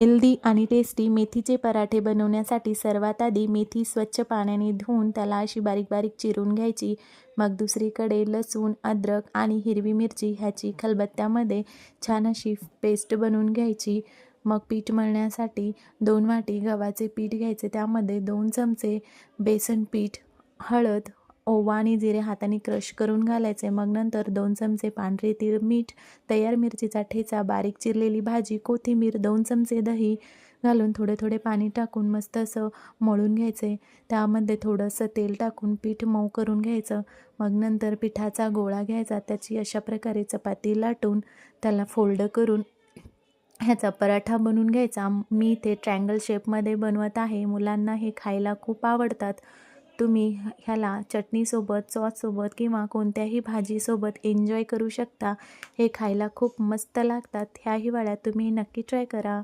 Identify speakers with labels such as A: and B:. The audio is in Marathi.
A: हेल्दी आणि टेस्टी मेथीचे पराठे बनवण्यासाठी सर्वात आधी मेथी स्वच्छ पाण्याने धुवून त्याला अशी बारीक बारीक चिरून घ्यायची। मग दुसरीकडे लसूण, अद्रक आणि हिरवी मिरची ह्याची खलबत्त्यामध्ये छान अशी पेस्ट बनवून घ्यायची। मग पीठ मळण्यासाठी 2 वाटी गव्हाचे पीठ घ्यायचे, त्यामध्ये 2 चमचे बेसन पीठ, हळद, ओवा आणि जिरे हाताने क्रश करून घालायचे। मग नंतर 2 चमचे पांढरे तीळ, मीठ, तयार मिरचीचा ठेचा, बारीक चिरलेली भाजी, कोथिंबीर, 2 चमचे दही घालून थोडे थोडे पाणी टाकून मस्त असं मळून घ्यायचे। त्यामध्ये थोडंसं तेल टाकून पीठ मऊ करून घ्यायचं। मग नंतर पिठाचा गोळा घ्यायचा, त्याची अशा प्रकारे चपाती लाटून त्याला फोल्ड करून ह्याचा पराठा बनवून घ्यायचा। मी इथे ट्रायंगल शेपमध्ये बनवत आहे। मुलांना हे खायला खूप आवडतात। तुम्ही ह्याला चटणीसोबत, सॉससोबत किंवा कोणत्याही भाजीसोबत एन्जॉय करू शकता। हे खायला खूप मस्त लागतात। ह्या हिवाळ्यात तुम्ही नक्की ट्राय करा।